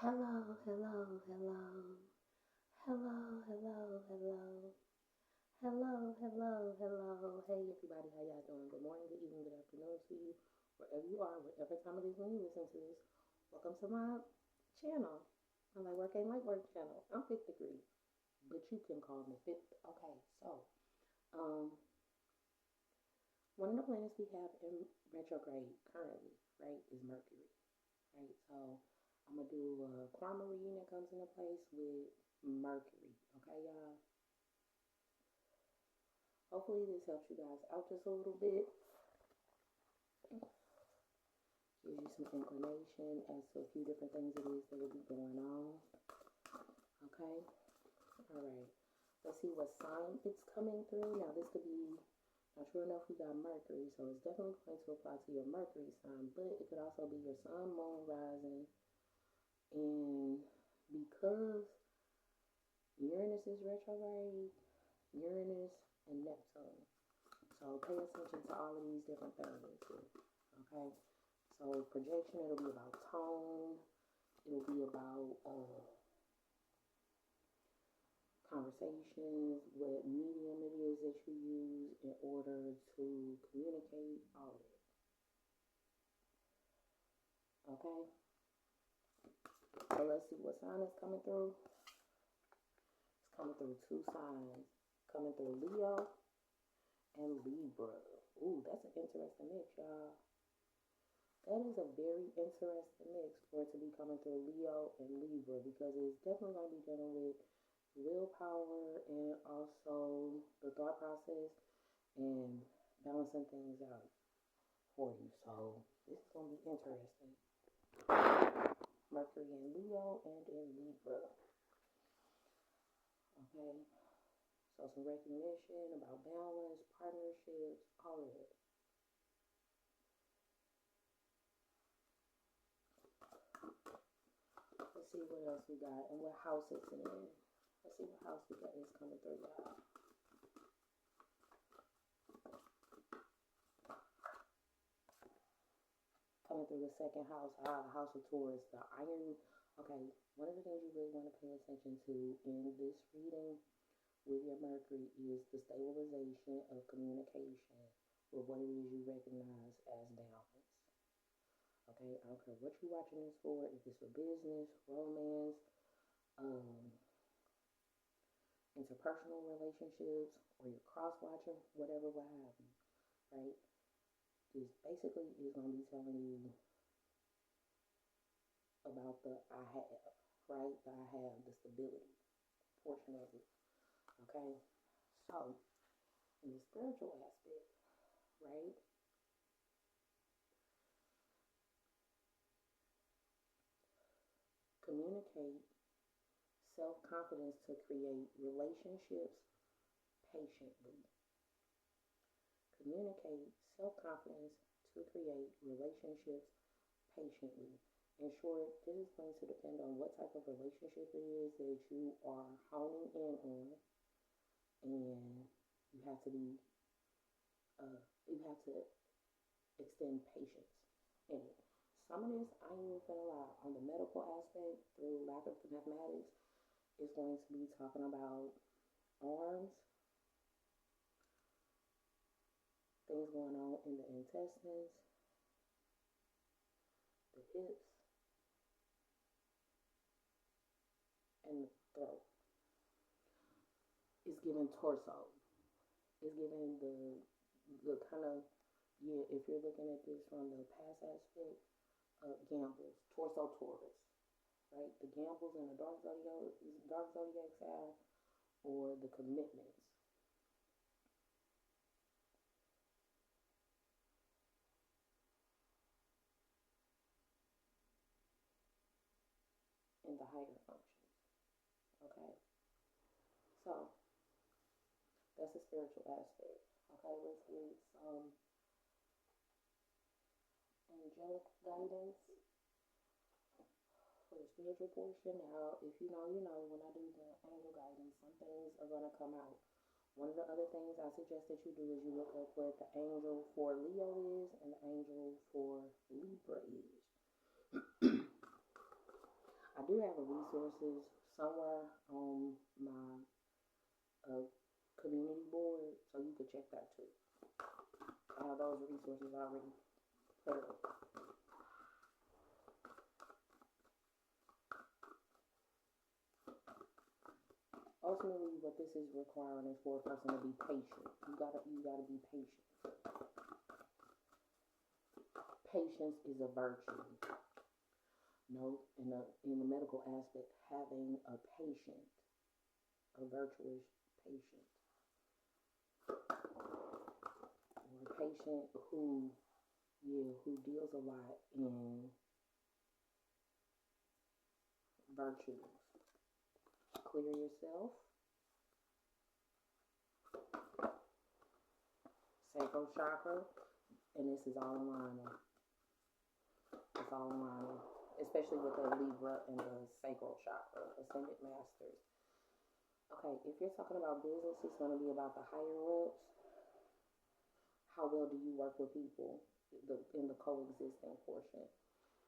Hello, hello, hello. Hello, hello, hello. Hello, hello, hello. Hey everybody, how y'all doing? Good morning, good evening, good afternoon to you. Wherever you are, whatever time it is when you listen to this. Welcome to my channel. My Light Work Ain't Light Work channel. I'm Fifth Degree, but you can call me Fifth. Okay, so um one of the planets we have in retrograde currently, right, is Mercury. Right, so I'm gonna do a karma reading that comes into place with Mercury. Okay, y'all. Hopefully this helps you guys out just a little bit. Gives you some inclination as to a few different things it is that will be going on. Okay. All right. Let's see what sign it's coming through. Now this could be not sure enough. We got Mercury, so it's definitely going to apply to your Mercury sign, but it could also be your sun, moon, rising, and because Uranus is retrograde, Uranus and Neptune. So pay attention to all of these different things. Okay. So projection, it'll be about tone. It'll be about conversations, what medium it is that you use in order to communicate, all of it. Okay. So let's see what sign is coming through. It's coming through two signs. Coming through Leo and Libra. Ooh, that's an interesting mix, y'all. That is a very interesting mix for it to be coming through Leo and Libra because it's definitely going to be dealing with willpower and also the thought process and balancing things out for you. So this is going to be interesting. Mercury in Leo and in Libra. Okay. So some recognition about balance, partnerships, all of it. Let's see what else we got and what house it's in. Let's see what house we got is coming through, y'all. Coming through the second house, the house of Taurus, the iron. Okay, one of the things you really want to pay attention to in this reading with your Mercury is the stabilization of communication with what it is you recognize as balance. Okay, I don't care what you're watching this for, if it's for business, romance, interpersonal relationships, or you're cross watching, whatever, what have you, right? This basically is going to be telling you about the I have, right? The I have, the stability portion of it, okay? So, in the spiritual aspect, right? Communicate self-confidence to create relationships patiently. Communicate self-confidence to create relationships patiently. In short, this is going to depend on what type of relationship it is that you are honing in on, and you have to be, you have to extend patience in it. Some of this, I ain't even gonna lie, on the medical aspect, through lack of the mathematics, is going to be talking about arms, things going on in the intestines, the hips, and the throat. It's giving torso. It's giving the kind of, yeah, if you're looking at this from the past aspect, gambles, torso Taurus, right? The gambles in the dark zodiac sign, or the commitments. In the higher functions. Okay, so that's a spiritual aspect. Okay, let's get some angelic guidance for the spiritual portion. Now, if you know, you know, when I do the angel guidance, some things are going to come out. One of the other things I suggest that you do is you look up what the angel for Leo is and the angel for Libra is. I do do have resources somewhere on my community board, so you could check that too. I have those resources already put up. Ultimately, what this is requiring is for a person to be patient. You gotta be patient. Patience is a virtue. No, in the medical aspect, having a patient, a virtuous patient, or a patient who deals a lot in virtues. Clear yourself. Sacral chakra, and this is all aligning. It's all aligning, especially with the Libra and the sacral chakra, ascended masters. Okay, if you're talking about business, it's going to be about the higher ups. How well do you work with people in the coexisting portion?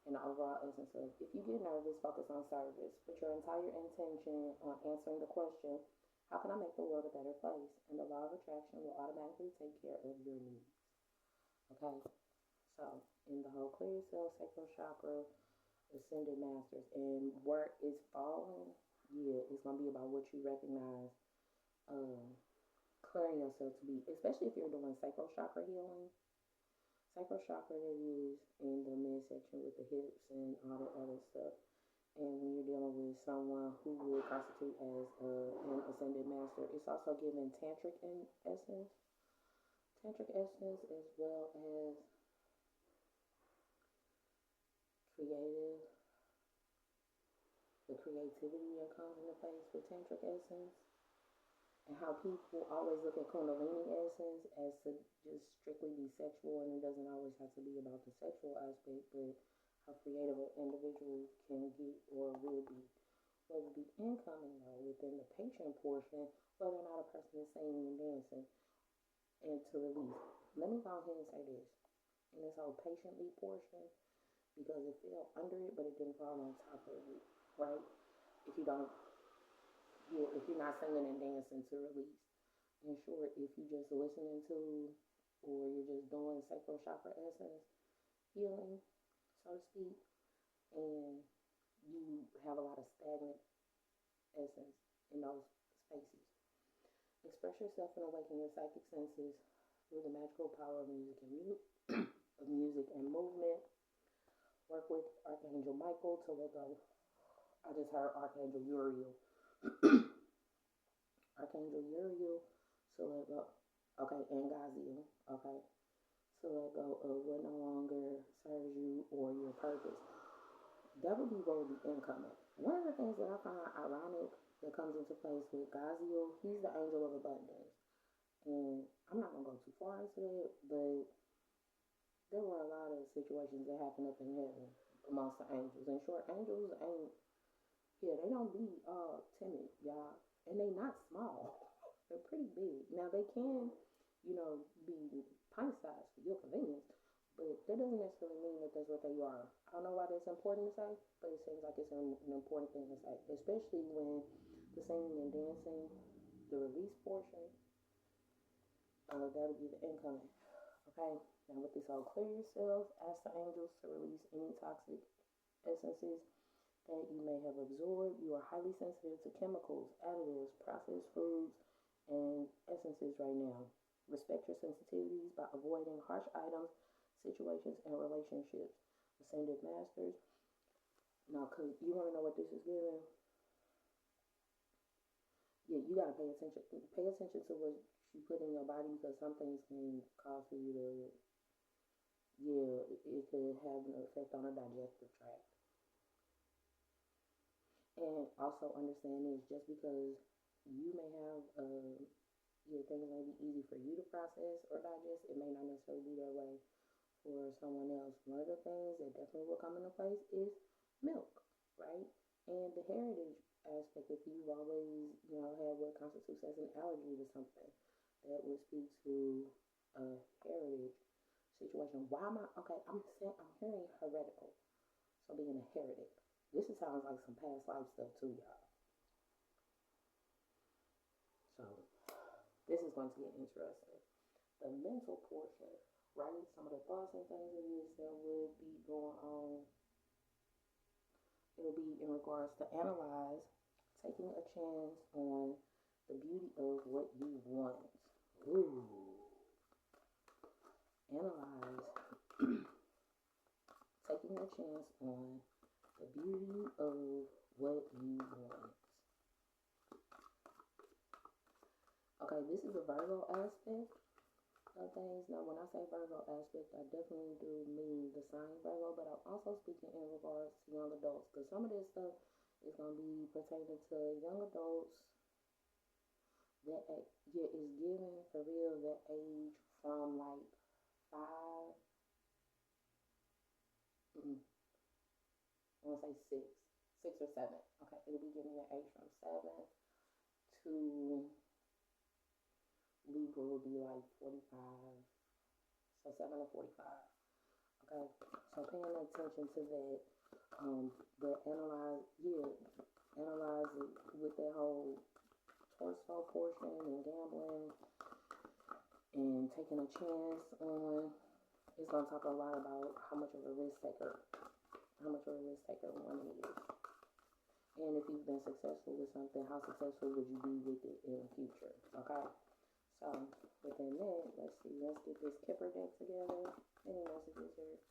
And the overall essence of, if you get nervous, focus on service. Put your entire intention on answering the question, how can I make the world a better place? And the law of attraction will automatically take care of your needs. Okay? So, in the whole clear yourself, sacral chakra, ascended masters, and where it's falling, it's going to be about what you recognize, clearing yourself to be, especially if you're doing sacral chakra healing. Sacral chakra is in the midsection with the hips and all the other stuff. And when you're dealing with someone who would constitute as an ascended master, it's also given tantric essence as well as creative, the creativity that comes into place with tantric essence. And how people always look at Kundalini essence as to just strictly be sexual, and it doesn't always have to be about the sexual aspect, but how creative an individual can get or will be. What will be incoming though within the patient portion, whether or not a person is singing and dancing, and to release. Let me go ahead and say this. In this whole patiently portion, because it fell under it, but it didn't fall on top of it, right? If you're not singing and dancing to release. In short, if you're just listening to, or you're just doing sacral chakra essence healing, so to speak, and you have a lot of stagnant essence in those spaces, express yourself and awaken your psychic senses through the magical power of music and movement. Work with Archangel Michael to let go. I just heard Archangel Uriel. Archangel Uriel, so let go. Okay, and Gaziel. Okay, so let go of what no longer serves you or your purpose. That would be what would be incoming. One of the things that I find ironic that comes into place with Gaziel, he's the angel of abundance. And I'm not going to go too far into it, but there were a lot of situations that happened up in heaven amongst the angels. In short, angels ain't, they don't be timid, y'all. And they not small. They're pretty big. Now, they can, be pint-sized for your convenience, but that doesn't necessarily mean that that's what they are. I don't know why that's important to say, but it seems like it's an important thing to say, especially when the singing and dancing, the release portion, that'll be the incoming. Okay? Now, with this whole clear yourself, ask the angels to release any toxic essences that you may have absorbed. You are highly sensitive to chemicals, additives, processed foods, and essences right now. Respect your sensitivities by avoiding harsh items, situations, and relationships. Ascended masters. Now, because you want to know what this is giving? Yeah, you got to pay attention. Pay attention to what you put in your body, because some things can cause for you to, it could have an effect on the digestive tract. And also understand this, just because you may have, things may be easy for you to process or digest, it may not necessarily be that way for someone else. One of the things that definitely will come into place is milk, right? And the heritage aspect, if you've always, had what constitutes as an allergy to something, that would speak to a heritage situation. Why am I, okay, I'm hearing heretical, so being a heretic. This sounds like some past life stuff too, y'all. So this is going to get interesting. The mental portion, right? Some of the thoughts and things it is that would be going on. It'll be in regards to analyze, taking a chance on the beauty of what you want. Ooh. Analyze, taking a chance on the beauty of what you want. Okay, this is a Virgo aspect of things. Now, when I say Virgo aspect, I definitely do mean the sign Virgo, but I'm also speaking in regards to young adults, because some of this stuff is going to be pertaining to young adults that is given for real that age from like 5, I want to say 6 or 7. Okay, it'll be giving the age from 7 to Libra will be like 45. So 7 to 45. Okay, so paying attention to that. But analyze it with that whole torso portion and gambling and taking a chance on. It's gonna talk a lot about how much of a risk taker one is. And if you've been successful with something, how successful would you be with it in the future? Okay. So within that, let's see, let's get this Kipper deck together. Any messages here?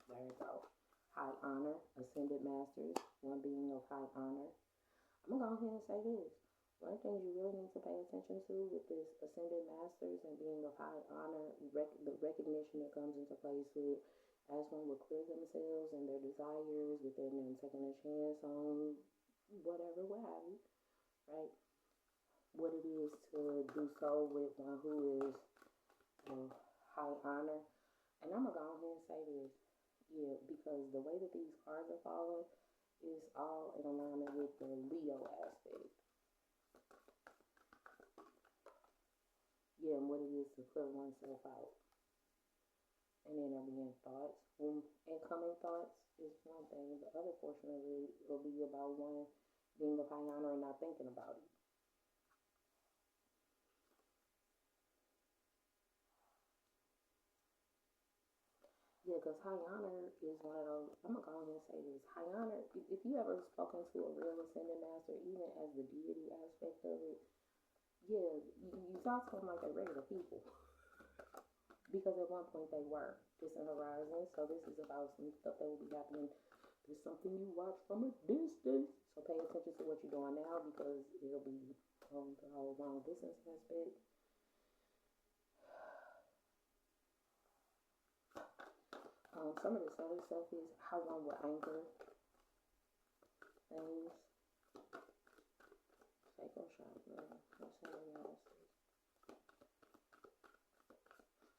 There we go. High honor, ascended masters, one being of high honor. I'm gonna go ahead and say this. One of the things you really need to pay attention to with this ascended masters and being of high honor, the recognition that comes into place with as one will clear themselves and their desires within them, taking a chance on whatever, what have you, right? What it is to do so with one who is high honor. And I'm gonna go ahead and say this, yeah, because the way that these cards are falling is all in alignment with the Leo aspect. Yeah, and what it is to put oneself out. And then there'll be thoughts. Incoming thoughts is one thing. The other portion of it will be about one being of high honor and not thinking about it. Yeah, because high honor is one of those, I'm going to go ahead and say this. High honor, if you ever spoken to a real ascended master, even as the deity aspect of it, yeah, you talk to them like they're regular people. Because at one point they were. This in Horizon, so this is about some stuff that will be happening. There's something you watch from a distance. So pay attention to what you're doing now, because it'll be on the whole long distance aspect. Some of this other stuff is how one will anchor things. Psycho chakra.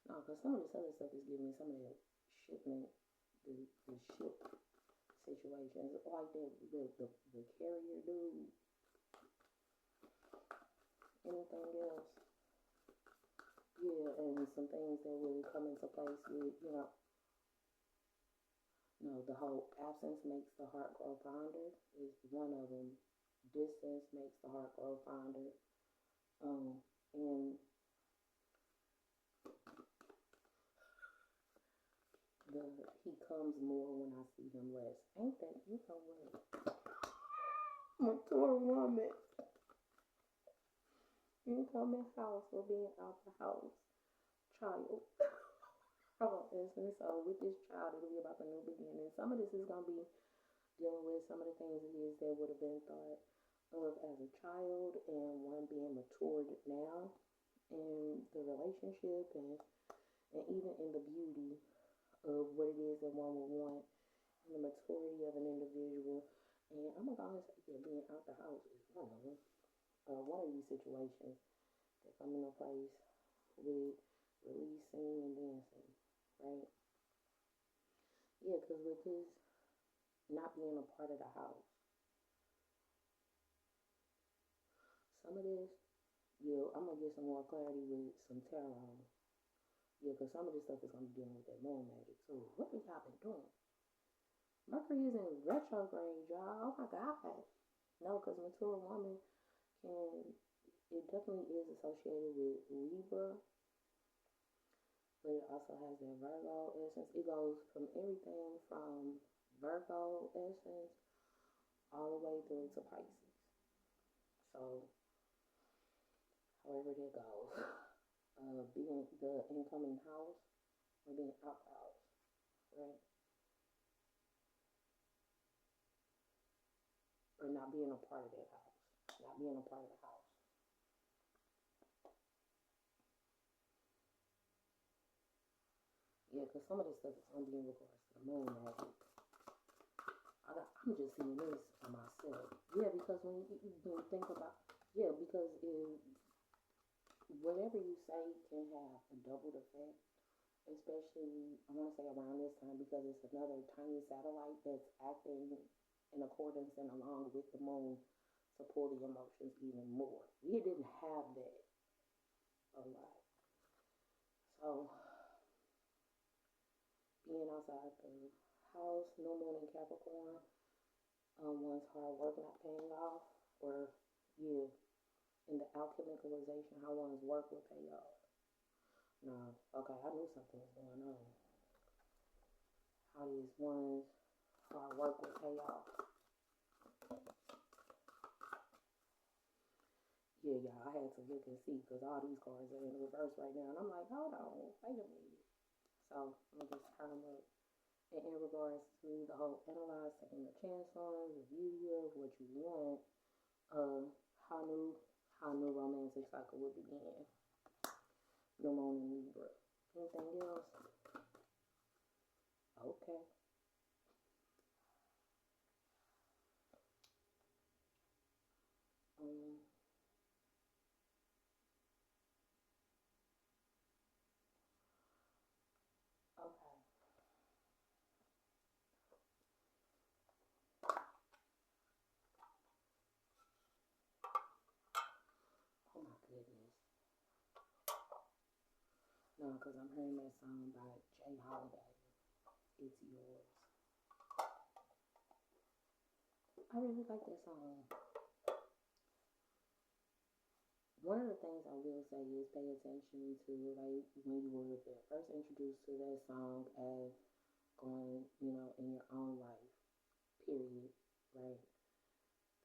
No, because some of this other stuff is giving me some of that shipment, the ship situations, like the carrier dude. Anything else? Yeah, and some things that will come into place with, the whole absence makes the heart grow fonder is one of them. Distance makes the heart grow fonder. And he comes more when I see him less. Ain't that, what? Mature woman. Incoming house or being out the house. Child. And so with this child, it'll be about the new beginning. Some of this is going to be dealing with some of the things it is that would have been thought of as a child, and one being matured now in the relationship and even in the beauty of what it is that one would want and the maturity of an individual. And I'm going to go ahead and say that being out the house is one of them. One of these situations that come into place with releasing and dancing, right? Yeah, because with his not being a part of the house, some of this, yeah, I'm going to get some more clarity with some tarot. Yeah, because some of this stuff is going to be dealing with that moon magic too. What have y'all been doing? Mercury is in retrograde, y'all. Oh my God. No, because mature woman can, it definitely is associated with Libra, but it also has that Virgo essence. It goes from everything from Virgo essence all the way through to Pisces. So, however that goes, being the incoming house or being out the house, right? Or not being a part of that house, not being a part of the house. Yeah, because some of this stuff is going to be in regards to the moon magic. I'm just seeing this for myself. Yeah, because when you think about, yeah, because whatever you say can have a double effect, especially, I want to say around this time, because it's another tiny satellite that's acting in accordance and along with the moon to pull the emotions even more. We didn't have that a lot. So, being outside the house, new moon in Capricorn, one's hard work not paying off, or yeah, in the alchemicalization, how one's work will pay off. No, okay, I knew something was going on. How these one's hard work will pay off. Yeah, y'all, I had to look and see because all these cards are in reverse right now, and I'm like, hold on, wait a minute. So I'm gonna just turn them up. And in regards to the whole analyze, taking a chance on, the beauty of what you want, how new romantic cycle will begin. New moon in Libra. Anything else? Okay. Um, okay. Oh my goodness. No, because I'm hearing that song by Jay Holiday. It's yours. I really like that song. One of the things I will say is pay attention to, like, when you were first introduced to that song as going, in your own life, period, right?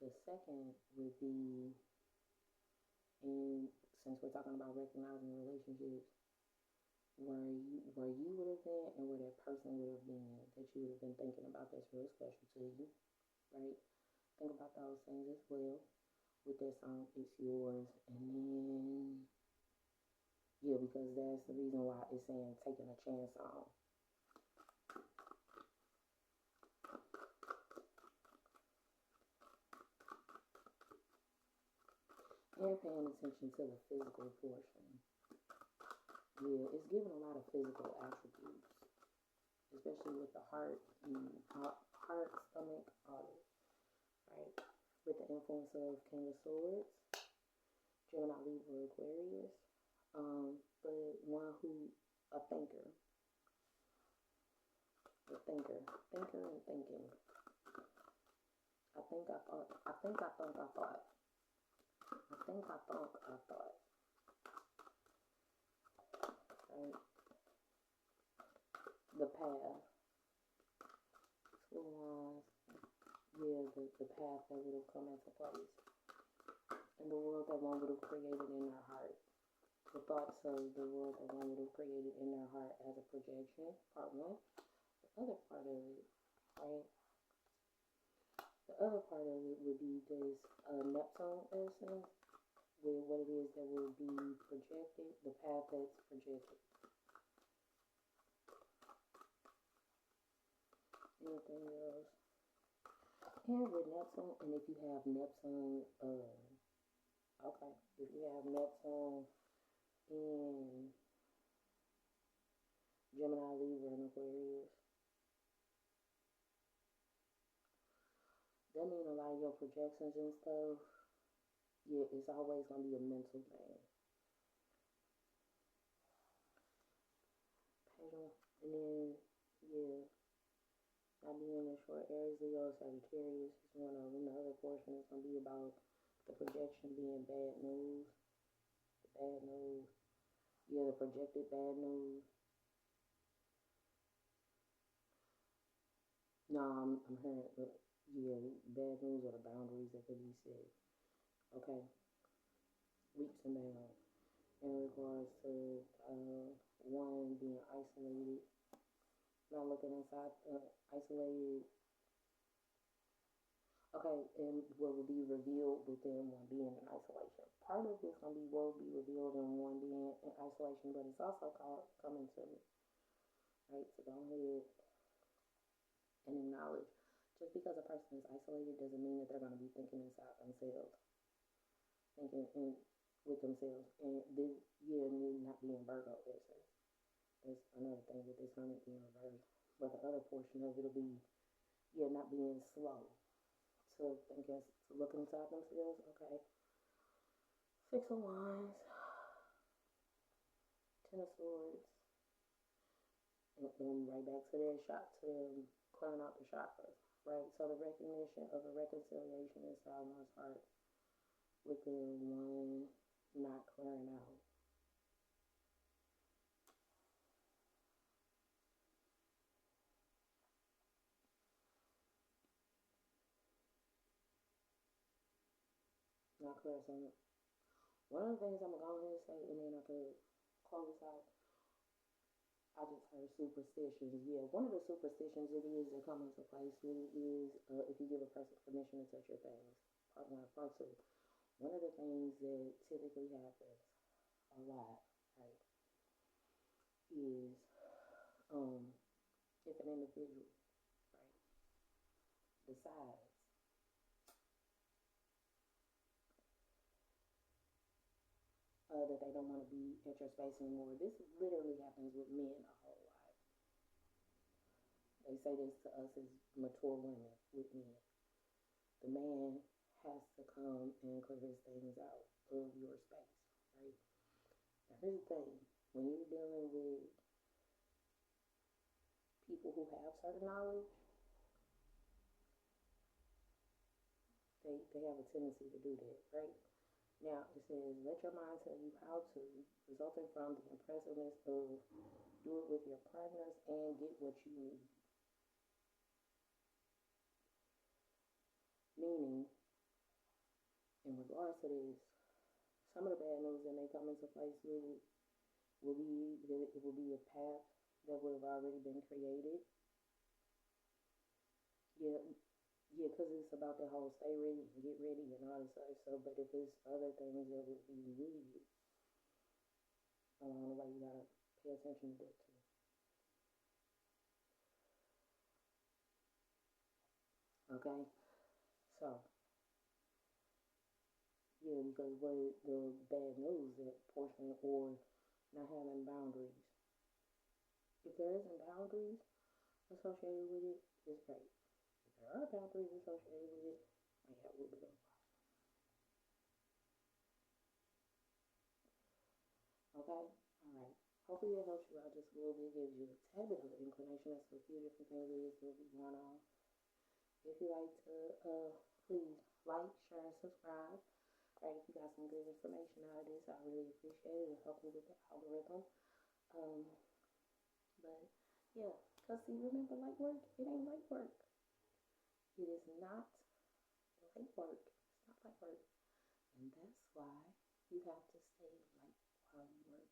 The second would be, and since we're talking about recognizing relationships, where you would have been and where that person would have been that you would have been thinking about that's real special to you, right? Think about those things as well with that song, It's Yours. And then, yeah, because that's the reason why it's saying taking a chance on. And paying attention to the physical portion. Yeah, it's giving a lot of physical attributes, especially with the heart, stomach, all this, right? With the influence of King of Swords, Gemini, Libra, Aquarius, but one who, a thinker, and thinking. I think I thought, I think I thought, I thought. I think I thought, I thought. Right? The path. Two wands. Yeah, the path that would have come into place. And the world that one would have created in their heart. The thoughts of the world that one would have created in their heart as a projection, part one. The other part of it, right? The other part of it would be this Neptune essence with what it is that will be projected, the path that's projected. Anything else? And with Neptune, and if you have Neptune, okay, if you have Neptune in Gemini, Libra, and Aquarius, that means a lot of your projections and stuff Yeah, it's always gonna be a mental thing. And then, yeah, not being in short areas, Leo, Sagittarius is one of them. The other portion is gonna be about the projection being bad news. The bad news. Yeah, the projected bad news. No, I'm hearing, yeah, bad news or the boundaries that could be set. Okay, leaps and bounds in regards to one being isolated, not looking inside, isolated. Okay, and what will be revealed within one being in isolation. Part of it's gonna be what will be revealed in one being in isolation, but it's also called coming to me, right? So go ahead and acknowledge. Just because a person is isolated doesn't mean that they're gonna be thinking inside themselves, thinking in with themselves. And this year need not be in Virgo essence. That's another thing with this hermit being reversed. But the other portion of it'll be not being slow to think to look inside themselves. Okay. Six of Wands, Ten of Swords, and right back to that shot to them clearing out the chakras. Right. So the recognition of a reconciliation inside one's heart with the one not clearing out. Not clear. So one of the things I'm gonna go ahead and say, and then I could close this out. I just heard superstitions. Yeah, one of the superstitions it is that come into place really is if you give a person permission to touch your things. Part one, part two. One of the things that typically happens a lot, right, is if an individual, right, decides that they don't want to be at your space anymore. This literally happens with men a whole lot. They say this to us as mature women with men. The man has to come and clear his things out of your space, right? Now, here's the thing. When you're dealing with people who have certain knowledge, they have a tendency to do that, right? Now, it says, let your mind tell you how to, resulting from the impressiveness of do it with your partners and get what you need. Meaning, in regards to this, some of the bad news that may come into place will be that it will be a path that would have already been created. Yeah, yeah, because it's about the whole stay ready and get ready and all this other stuff. But if it's other things that would be needed along the way, you gotta pay attention to that too. Okay, so yeah, because what the bad news that portion or not having boundaries. If there isn't boundaries associated with it, it's great. If there are boundaries associated with it, might have a little bit of a problem. Okay? Alright. Hopefully that helps you out just a little bit, gives you a tad bit of inclination as to a few different things that is will be going on. If you like to please like, share, and subscribe. Right, if you got some good information out of this, I really appreciate it. It helped me with the algorithm. Um, but yeah, because see, remember, light work, it ain't light work. It is not light work. It's not light work. And that's why you have to stay light while you work.